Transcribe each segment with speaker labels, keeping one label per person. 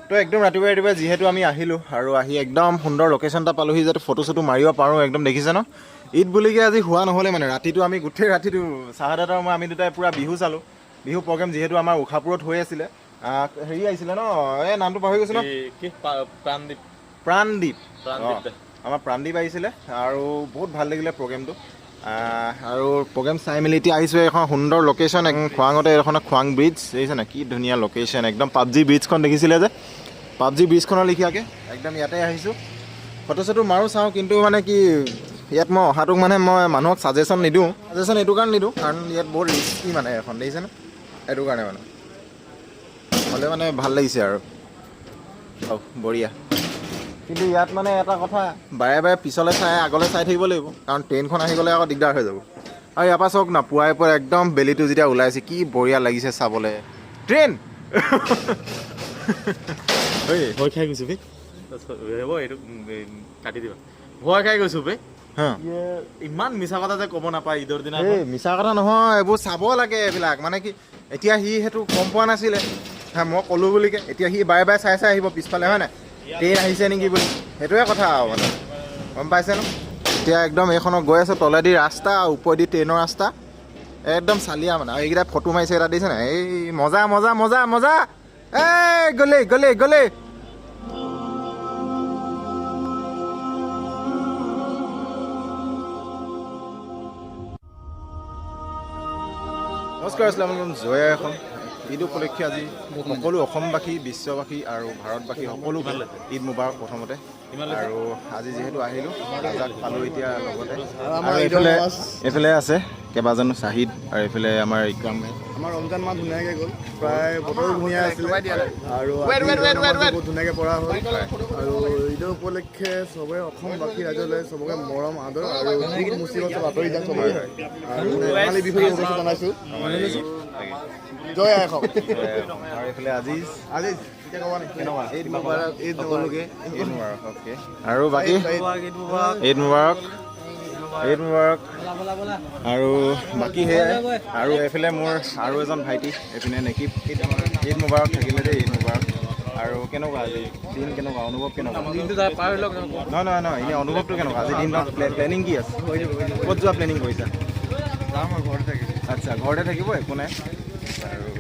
Speaker 1: তো একদম ৰাতিপুৱা যিহেতু আমি আহিলোঁ আৰু আহি একদম সুন্দৰ লোকেশ্যন এটা পালোহি যাতে ফটো চটো মাৰিব পাৰোঁ একদম দেখিছে ন ঈদ বুলিকে আজি হোৱা নহ'লে মানে ৰাতিটো আমি গোটেই ৰাতিটো চাহাদাত আৰু মই আমি দুটাই পূৰা বিহু চালোঁ বিহু প্ৰগ্ৰেম যিহেতু আমাৰ উষাপুৰত হৈ আছিলে হেৰি আহিছিলে ন এই নামটো পাহৰি গৈছোঁ ন প্ৰাণদ্বীপ আমাৰ প্ৰাণদ্বীপ আহিছিলে আৰু বহুত ভাল লাগিলে প্ৰগ্ৰেমটো আৰু প্ৰগ্ৰেম চাই মেলি এতিয়া আহিছোঁ এখন সুন্দৰ লোকেশ্যন খোৱাঙতে এখন খোৱাং ব্ৰিজ দেখিছে নাই কি ধুনীয়া লোকেশ্যন একদম পাবজি ব্ৰিজখন দেখিছিলে যে পাবজি ব্ৰিজখনৰ লেখীয়াকৈ একদম ইয়াতে আহিছোঁ ফটো চটো মাৰোঁ চাওঁ কিন্তু মানে কি ইয়াত মই অহাটোক মানে মই মানুহক ছাজেশ্যন নিদিওঁ ছাজেশ্যন এইটো কাৰণে নিদিওঁ কাৰণ ইয়াত বহুত ৰিস্কি মানে এখন দেখিছেনে এইটো কাৰণে মানে হ'লে মানে ভাল লাগিছে আৰু বঢ়িয়া কিন্তু ইয়াত মানে এটা কথা বাৰে বাৰে পিছলৈ চাই আগলৈ চাই থাকিব লাগিব কাৰণ ট্ৰেইনখন আহি গ'লে আকৌ দিগদাৰ হৈ যাব আৰু ইয়াৰ পৰা চাওক না পুৱাই পুৱাই একদম বেলিটো যেতিয়া ওলাইছে কি বঢ়িয়া লাগিছে চাবলৈ ট্ৰেইন ভয় খাই গৈছোঁ বে এইটো কাটি দিবা ভয় খাই গৈছোঁ বে ইমান মিছা কথা যে ক'ব নাপায় ঈদৰ দিনা মিছা কথা নহয় এইবোৰ চাব লাগে এইবিলাক মানে কি এতিয়া সি সেইটো গম পোৱা নাছিলে মই ক'লোঁ বুলিকে এতিয়া সি বাৰে বাৰে চাই চাই আহিব পিছফালে হয় নাই ট্ৰেইন আহিছে নেকি বুলি সেইটোৱে কথা আৰু মানে গম পাইছে ন এতিয়া একদম এইখনত গৈ আছে তলেদি ৰাস্তা ওপৰেদি ট্ৰেইনৰ ৰাস্তা একদম চালিয়া মানে আৰু এইকেইটা ফটো মাৰিছে এটা দিছে নাই এই মজা মজা মজা মজা এই গ'লে গ'লে গ'লে নমস্কাৰ আসসালামু আলাইকুম জয়া এখন ঈদ উপলক্ষে আজি সকলো অসমবাসী বিশ্ববাসী আৰু ভাৰতবাসী সকলো ঈদ মুবাৰক প্ৰথমতে আৰু আজি যিহেতু আহিলোঁ ৰাজাক পালোঁ এতিয়া লগতে আৰু এইফালে আছে কেইবাজনো শ্বাহিদ আৰু এইফালে আমাৰ ইকৰাম ভাই
Speaker 2: আমাৰ ৰমজান মাহ ধুনীয়াকৈ গ'ল প্ৰায় বতৰো ধুনীয়া আছিলে আৰু বহুত ধুনীয়াকৈ পৰা হ'ল আৰু ঈদৰ উপলক্ষে চবে অসমবাসী ৰাইজলৈ চবকে মৰম আদৰ আৰু মুচিবত আঁতৰি যাম চবকে আৰু ৰঙালী বিহুৰ শুভেচ্ছা জনাইছোঁ জয় আই অসম
Speaker 1: আৰু এইফালে আজিজ ঈদ মুবাৰক ঈদ সকলোকে ঈদ মুবাৰক অ'কে আৰু বাকী ঈদ মুবাৰক ঈদ মুবাৰক আৰু বাকী সেয়াই আৰু এইফালে মোৰ আৰু এজন ভাইটি এইপিনে নেকিব ঈদ মুবাৰক থাকিলে দেই ঈদ মুবাৰক আৰু কেনেকুৱা আজি দিন কেনেকুৱা অনুভৱ কেনেকুৱা নহয় নহয় এনেই অনুভৱটো কেনেকুৱা আজি দিনটো প্লেনিং কি আছে ক'ত যোৱা প্লেনিং কৰিছা ঘৰতে থাকিব আচ্ছা ঘৰতে থাকিব একো নাই আৰু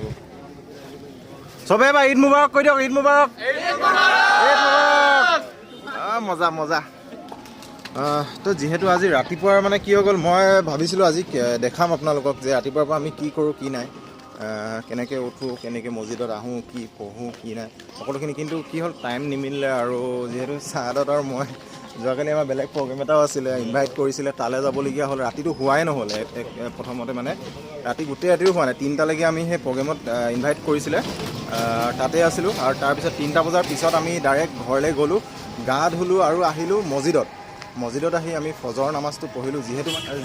Speaker 1: চবে এবাৰ ঈদ মুবাৰক কৈ দিয়ক ঈদ মুবাৰক মজা মজা তো যিহেতু আজি ৰাতিপুৱাৰ মানে কি হৈ গ'ল মই ভাবিছিলোঁ আজি দেখাম আপোনালোকক যে ৰাতিপুৱাৰ পৰা আমি কি কৰোঁ কি নাই কেনেকৈ উঠোঁ কেনেকৈ মছজিদত আহোঁ কি পঢ়োঁ কি নাই সকলোখিনি কিন্তু কি হ'ল টাইম নিমিলিলে আৰু যিহেতু চাহাদত আৰু মই যোৱাকালি আমাৰ বেলেগ প্ৰগ্ৰেম এটাও আছিলে ইনভাইট কৰিছিলে তালৈ যাবলগীয়া হ'ল ৰাতিটো হোৱাই নহ'ল প্ৰথমতে মানে ৰাতি গোটেই ৰাতিও হোৱা নাই 3টালৈকে আমি সেই প্ৰগ্ৰেমত ইনভাইট কৰিছিলে তাতে আছিলোঁ আৰু তাৰপিছত 3টা বজাৰ পিছত আমি ডাইৰেক্ট ঘৰলৈ গ'লোঁ গা ধুলোঁ আৰু আহিলোঁ মছজিদত আহি আমি ফজৰ নামাজটো পঢ়িলোঁ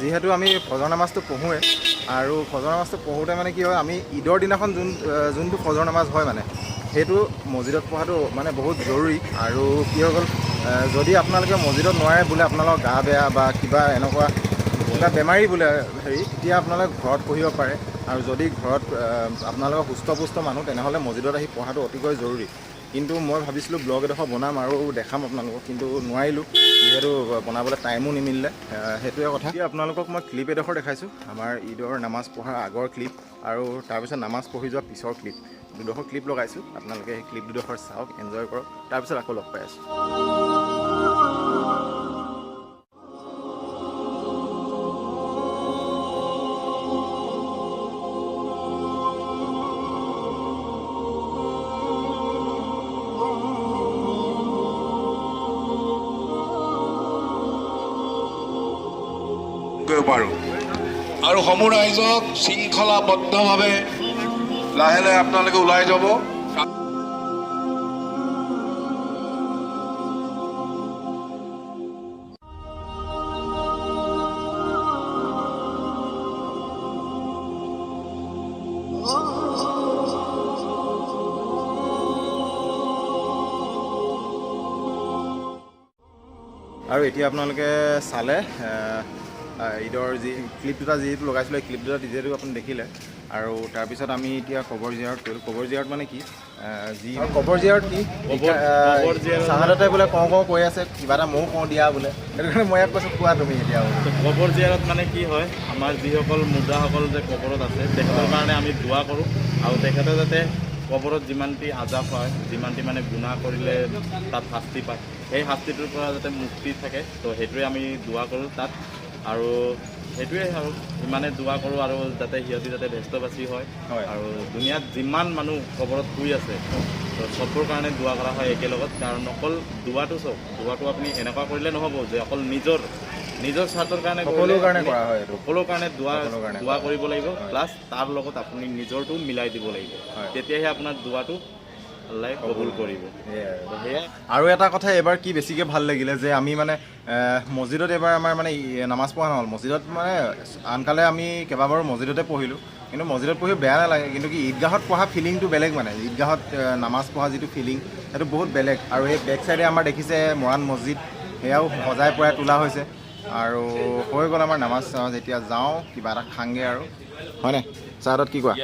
Speaker 1: যিহেতু আমি ফজৰ নামাজটো পঢ়োঁৱে আৰু ফজৰ নামাজটো পঢ়োঁতে মানে কি হয় আমি ঈদৰ দিনাখন যোনটো ফজৰ নামাজ হয় মানে সেইটো মছজিদত পঢ়াটো মানে বহুত জৰুৰী আৰু কি হৈ গ'ল যদি আপোনালোকে মছজিদত নোৱাৰে বোলে আপোনালোকৰ গা বেয়া বা কিবা এনেকুৱা কিবা বেমাৰী বোলে তেতিয়া আপোনালোকে ঘৰত পঢ়িব পাৰে আৰু যদি ঘৰত আপোনালোকৰ সুস্থ মানুহ তেনেহ'লে মছজিদত আহি পঢ়াটো অতিকৈ জৰুৰী কিন্তু মই ভাবিছিলোঁ ব্লগ এডোখৰ বনাম আৰু দেখাম আপোনালোকক কিন্তু নোৱাৰিলোঁ যিহেতু বনাবলৈ টাইমো নিমিলিলে সেইটোৱে কথা এতিয়া আপোনালোকক মই ক্লিপ এডোখৰ দেখাইছোঁ আমাৰ ঈদৰ নামাজ পঢ়াৰ আগৰ ক্লিপ আৰু তাৰপিছত নামাজ পঢ়ি যোৱা পিছৰ ক্লিপ দুডোখৰ ক্লিপ লগাইছোঁ আপোনালোকে সেই ক্লিপ দুডোখৰ চাওক এনজয় কৰক তাৰপিছত আকৌ লগ পাই আছোঁ
Speaker 3: পাৰোঁ আৰু সমূহ ৰাইজক শৃংখলাবদ্ধভাৱে লাহে লাহে আপোনালোকে ওলাই যাব
Speaker 1: আৰু এতিয়া আপোনালোকে চালে ঈদৰ যি ক্লিপ দুটা যিহেতু লগাইছিলোঁ এই ক্লিপ দুটা যিহেতু আপুনি দেখিলে আৰু তাৰপিছত আমি এতিয়া কবৰ জিয়াৰত কৰিলোঁ কবৰ জিয়াৰত মানে কি যি কবৰ জিয়াৰত কি চাহাদতে বোলে কওঁ কৈ আছে কিবা এটা ময়ো কওঁ দিয়া বোলে সেইটো কাৰণে মই ইয়াক কৈছোঁ কোৱা তুমি এতিয়া
Speaker 4: কবৰ জিয়াৰত মানে কি হয় আমাৰ যিসকল মুৰ্দাসকল যে কবৰত আছে তেখেতৰ কাৰণে আমি দোৱা কৰোঁ আৰু তেখেতে যাতে কবৰত যিমানটি আজাব হয় যিমানটি মানে গুণা কৰিলে তাত শাস্তি পায় সেই শাস্তিটোৰ পৰা যাতে মুক্তি থাকে তো সেইটোৱে আমি দোৱা কৰোঁ তাত আৰু সেইটোৱে আৰু ইমানে দোৱা কৰোঁ আৰু যাতে সিহঁতি যাতে ব্যস্তবাচী হয় আৰু দুনিয়াত যিমান মানুহ কবৰত শুই আছে তো চবৰ কাৰণে দোৱা কৰা হয় একেলগত কাৰণ অকল দোৱাটো দোৱাটো আপুনি এনেকুৱা কৰিলে নহ'ব যে অকল নিজৰ স্বাৰ্থৰ কাৰণে
Speaker 1: সকলোৰ কাৰণে কৰা হয়
Speaker 4: সকলোৰ কাৰণে দোৱা কৰিব লাগিব প্লাছ তাৰ লগত আপুনি নিজৰটো মিলাই দিব লাগিব তেতিয়াহে আপোনাৰ দোৱাটো আল্লাই কবুল কৰিব সেয়াই
Speaker 1: আৰু এটা কথা এবাৰ কি বেছিকৈ ভাল লাগিলে যে আমি মানে মছজিদত এবাৰ আমাৰ মানে নামাজ পঢ়া নহ'ল মছজিদত মানে আনকালে আমি কেইবাবাৰো মছজিদতে পঢ়িলোঁ কিন্তু মছজিদত পঢ়ি বেয়া নালাগে কিন্তু কি ঈদগাহত পঢ়া ফিলিংটো বেলেগ মানে ঈদগাহত নামাজ পঢ়া যিটো ফিলিং সেইটো বহুত বেলেগ আৰু এই বেক চাইডে আমাৰ দেখিছে মৰাণ মছজিদ সেয়াও সজাই পৰাই তোলা হৈছে আৰু হৈ গ'ল আমাৰ নামাজ এতিয়া যাওঁ কিবা এটা খাংগে আৰু হয়নে চাহত কি কোৱা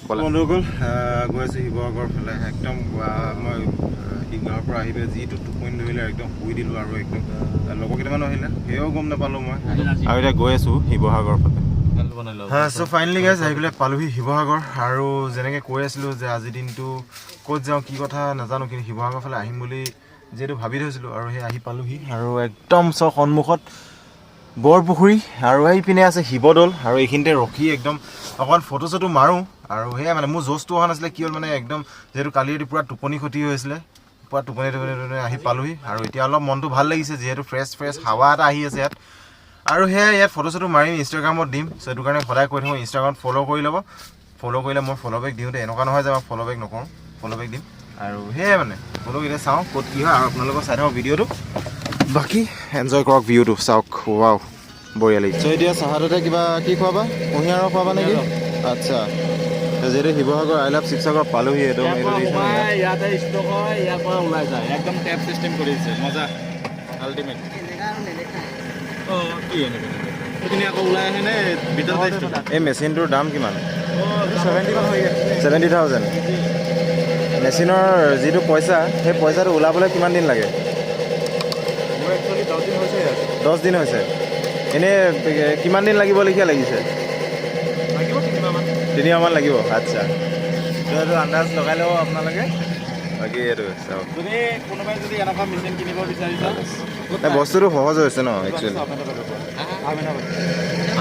Speaker 1: বন্ধুসকল গৈ আছোঁ শিৱসাগৰ ফালে একদম মই ঈদগাহৰ পৰা আহি পেলাই যিটো টোপনি ধৰিলে একদম শুই দিলোঁ আৰু একদম লগৰ কেইটামান আহিলে সেয়াও গম নাপালোঁ মই আৰু এতিয়া গৈ আছোঁ শিৱসাগৰ ফালে চ' ফাইনেলি গাইজ আহি পেলাই পালোহি শিৱসাগৰ আৰু যেনেকৈ কৈ আছিলোঁ যে আজিৰ দিনটো ক'ত যাওঁ কি কথা নাজানো কিন্তু শিৱসাগৰ ফালে আহিম বুলি যিহেতু ভাবি থৈছিলোঁ আৰু সেই আহি পালোহি আৰু একদম সন্মুখত বৰপুখুৰী আৰু এই পিনে আছে শিৱদৌল আৰু এইখিনিতে ৰখি একদম অকণমান ফটো চটো মাৰোঁ আৰু সেয়াই মানে মোৰ জ'চটো অহা নাছিলে কি হ'ল মানে একদম যিহেতু কালি ৰাতি পূৰা টোপনি ক্ষতি হৈছিলে পূৰা টোপনি আহি পালোহি আৰু এতিয়া অলপ মনটো ভাল লাগিছে যিহেতু ফ্ৰেছ হাৱা এটা আহি আছে ইয়াত আৰু সেয়াই ইয়াত ফটো চটো মাৰিম ইনষ্টাগ্ৰামত দিম চ' সেইটো কাৰণে সদায় কৈ থাকোঁ ইনষ্টাগ্ৰামত ফ'ল' কৰি ল'ব ফ'ল' কৰিলে মই ফ'ল' বেক দিওঁতে এনেকুৱা নহয় যে মই ফ'ল' বেক নকৰোঁ ফ'ল' বেক দিম আৰু সেয়াই মানে ফ'ল' এতিয়া চাওঁ ক'ত কি হয় আৰু আপোনালোকৰ চাই থাকক ভিডিঅ'টো বাকী এনজয় কৰক ভিউটো চাওক ৱাও বঢ়িয়া লাগিছে এতিয়া চাহাদতে কিবা কি খুৱাবা কুঁহিয়াৰৰ খুৱাবা নেকি আচ্ছা যিহেতু শিৱসাগৰ আই লাভ শিৱসাগৰ পালোহি একদম
Speaker 4: ইয়াতে ষ্টক হয় ইয়াৰ পৰা ওলাই যায় একদম টেপ চিষ্টেম কৰিছে মজা আল্টিমেট কি এনেকৈ সেইখিনি আকৌ ওলাই আহে নে ভিতৰতে
Speaker 1: এই মেচিনটোৰ দাম কিমান 70,000 মেচিনৰ যিটো পইচা সেই পইচাটো ওলাবলৈ কিমান দিন লাগে
Speaker 2: মোৰ একচুৱেলি 10 দিন হৈছে
Speaker 1: 10 দিন হৈছে এনেই কিমান দিন লাগিব লেখীয়া লাগিছে 3 মাহমান লাগিব আচ্ছা এইটো আন্দাজ লগাই ল'ব আপোনালোকে বাকী এইটো চাওক
Speaker 4: যদি কোনোবাই যদি এনেকুৱা মেচিন কিনিব বিচাৰিছে
Speaker 1: বস্তুটো সহজ হৈছে ন একচুৱেলি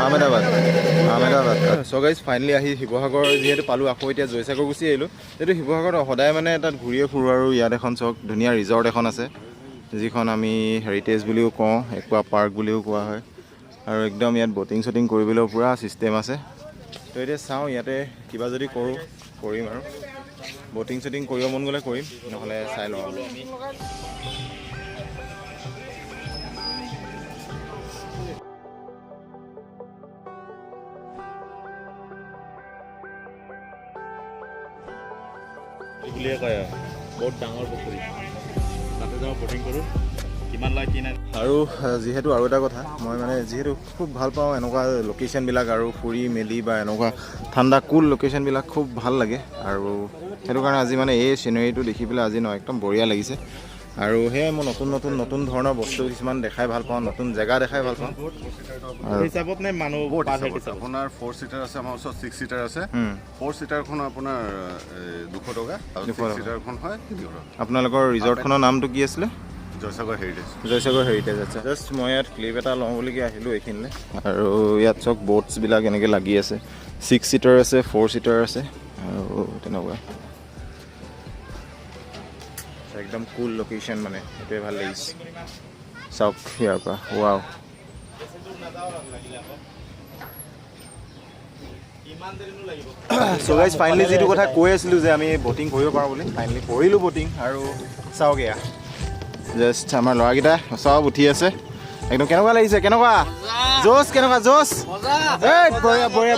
Speaker 1: আহমেদাবাদ চ' গাইজ ফাইনেলি আহি শিৱসাগৰ যিহেতু পালোঁ আকৌ এতিয়া জয়সাগৰ গুচি আহিলোঁ যিহেতু শিৱসাগৰত সদায় মানে তাত ঘূৰিয়ে ফুৰোঁ আৰু ইয়াত এখন চাওক ধুনীয়া ৰিজৰ্ট এখন আছে যিখন আমি হেৰিটেজ বুলিও কওঁ একুৱা পাৰ্ক বুলিও কোৱা হয় আৰু একদম ইয়াত ব'টিং চটিং কৰিবলৈও পূৰা ছিষ্টেম আছে তো এতিয়া চাওঁ ইয়াতে কিবা যদি কৰিম আৰু ব'টিং চটিং কৰিব মন গ'লে কৰিম নহ'লে চাই লওঁ
Speaker 4: বুলিয়ে কয় বহুত ডাঙৰ পুখুৰী তাতে যাওঁ ব'টিং কৰোঁ কিমান লয় কি নাই
Speaker 1: আৰু যিহেতু আৰু এটা কথা মই মানে যিহেতু খুব ভাল পাওঁ এনেকুৱা লোকেশ্যনবিলাক আৰু ফুৰি মেলি বা এনেকুৱা ঠাণ্ডা কুল লোকেশ্যনবিলাক খুব ভাল লাগে আৰু সেইটো কাৰণে আজি মানে এই চিনেৰীটো দেখি পেলাই আজি একদম বঢ়িয়া লাগিছে আৰু সেয়াই মই নতুন ধৰণৰ বস্তু কিছুমান দেখাই ভাল পাওঁ নতুন জেগা দেখাই ভাল পাওঁ
Speaker 4: হিচাপত নে মানুহ
Speaker 2: আপোনাৰ 4 সিটাৰ আছে আমাৰ ওচৰত 6 সিটাৰ আছে 4 সিটাৰখন আপোনাৰ 200 টকা আৰু 6 সিটাৰখন হয় 300 টকা
Speaker 1: আপোনালোকৰ ৰিজৰ্টখনৰ নামটো কি আছিলে
Speaker 2: জয়সাগৰ
Speaker 1: হেৰিটেজ আচ্ছা জাষ্ট মই ইয়াত ক্লিপ এটা লওঁ বুলি আহিলোঁ এইখিনিলৈ আৰু ইয়াত চব ব'টছবিলাক এনেকৈ লাগি আছে 6 সিটাৰ আছে 4 সিটাৰ আছে আৰু তেনেকুৱা একদম কুল লোকেশ্যন মানে সেইটোৱে ভাল লাগিছে চাওক ইয়াৰ পৰা ৱাও চ' গাইজ ফাইনেলি যিটো কথা কৈ আছিলোঁ যে আমি ব'টিং কৰিব পাৰোঁ বুলি ফাইনেলি কৰিলোঁ ব'টিং আৰু চাওক এয়া জাষ্ট আমাৰ ল'ৰাকেইটা চব উঠি আছে একদম কেনেকুৱা লাগিছে কেনেকুৱা জোচ বঢ়িয়া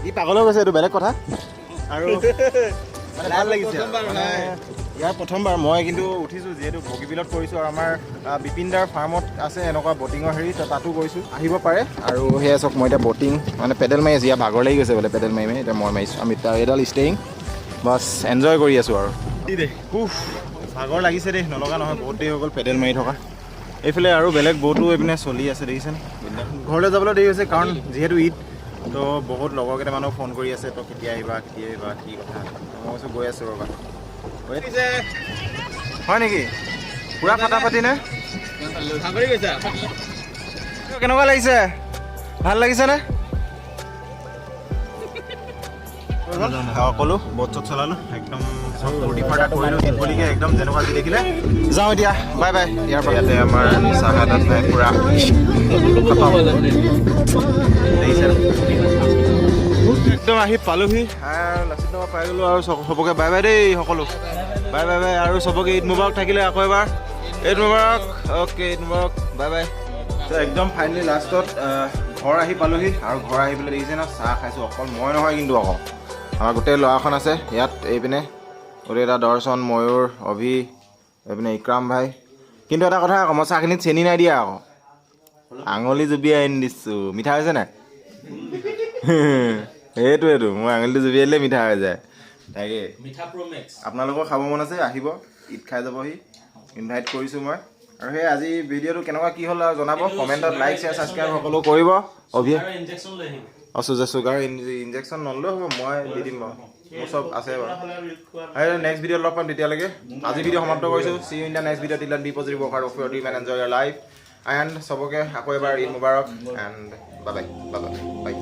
Speaker 1: ই পাগলৈ গৈছে এইটো বেলেগ কথা আৰু ভাল লাগিছে ইয়াৰ প্ৰথমবাৰ মই কিন্তু উঠিছোঁ যিহেতু বগীবিলত কৰিছোঁ আৰু আমাৰ বিপিনদাৰ ফাৰ্মত আছে এনেকুৱা বটিঙৰ হেৰি তাতো গৈছোঁ আহিব পাৰে আৰু সেয়া চাওক মই এতিয়া বটিং মানে পেডেল মাৰি আছোঁ ইয়াৰ ভাগৰ লাগি গৈছে বোলে পেডেল মাৰি এতিয়া মই মাৰিছোঁ আমি এডাল ষ্টেইং বাছ এনজয় কৰি আছোঁ আৰু ভাগৰ লাগিছে দেই নলগা নহয় বহুত দেৰি হৈ গ'ল পেডেল মাৰি থকা এইফালে আৰু বেলেগ বহুতো এইপিনে চলি আছে দেখিছেনে ঘৰলৈ যাবলৈ দেৰি হৈছে কাৰণ যিহেতু ঈদ তো বহুত লগৰ কেইটামানক ফোন কৰি আছে তো কেতিয়া আহিবা কি কথা মই কৈছোঁ গৈ আছোঁ ৰ'বা হয় নেকি পুৰা ফাটাফাটি নে কেনেকুৱা লাগিছে ভাল লাগিছেনে ক'লোঁ বট চট চলালোঁ একদম চব ফূৰ্তি ফাৰ্তা কৰিলোঁ গতিকে একদম যেনেকুৱা যি দেখিলে যাওঁ এতিয়া বাই বাই ইয়াৰ পৰা ইয়াতে আমাৰ চাহাদাত নাই পুৰা দেখিছে একদম আহি পালোহি লাচিত নগৰ পাই গ'লোঁ আৰু চবকে বাই বাই দেই সকলো বাই বাই বাই আৰু চবকে ঈদ মুবাৰক থাকিলে আকৌ এবাৰ Eid মুবাৰক okay Eid মুবাৰক bye bye তো একদম ফাইনেলি লাষ্টত ঘৰ আহি পালোহি আৰু ঘৰ আহি পেলাই দেখিছে না চাহ খাইছোঁ অকল মই নহয় কিন্তু আকৌ আমাৰ গোটেই ল'ৰাখন আছে ইয়াত এইপিনে গোটেই এটা দৰ্শন ময়ূৰ অভি এইপিনে ইক্ৰাম ভাই কিন্তু এটা কথা আকৌ মই চাহখিনিত চেনি নাই দিয়া আকৌ আঙুলি জুবিয়াই আনি দিছোঁ মিঠা হৈছে নাই সেইটোৱেতো মই আঙুলিটো জুবিয়াই দিলে মিঠা হৈ যায় তাকে আপোনালোকৰ খাব মন আছে আহিব ঈদ খাই যাবহি ইনভাইট কৰিছোঁ মই আৰু সেই আজি ভিডিঅ'টো কেনেকুৱা কি হ'ল আৰু জনাব কমেণ্টত লাইক শ্বেয়াৰ ছাবস্ক্ৰাইব সকলো কৰিব অভি চুগাৰ ইনজেকশ্যন নললেও হ'ব মই দি দিম বাৰু মোৰ চব আছে বাৰু আৰু নেক্সট ভিডিঅ'ত লগ পাম তেতিয়ালৈকে আজি ভিডিঅ' সমাপ্ত কৰিছোঁ see you in the next video' till then be positive work hard of your dream and enjoy your life and চবকে আকৌ এবাৰ Eid মুবাৰক and bye bye bye bye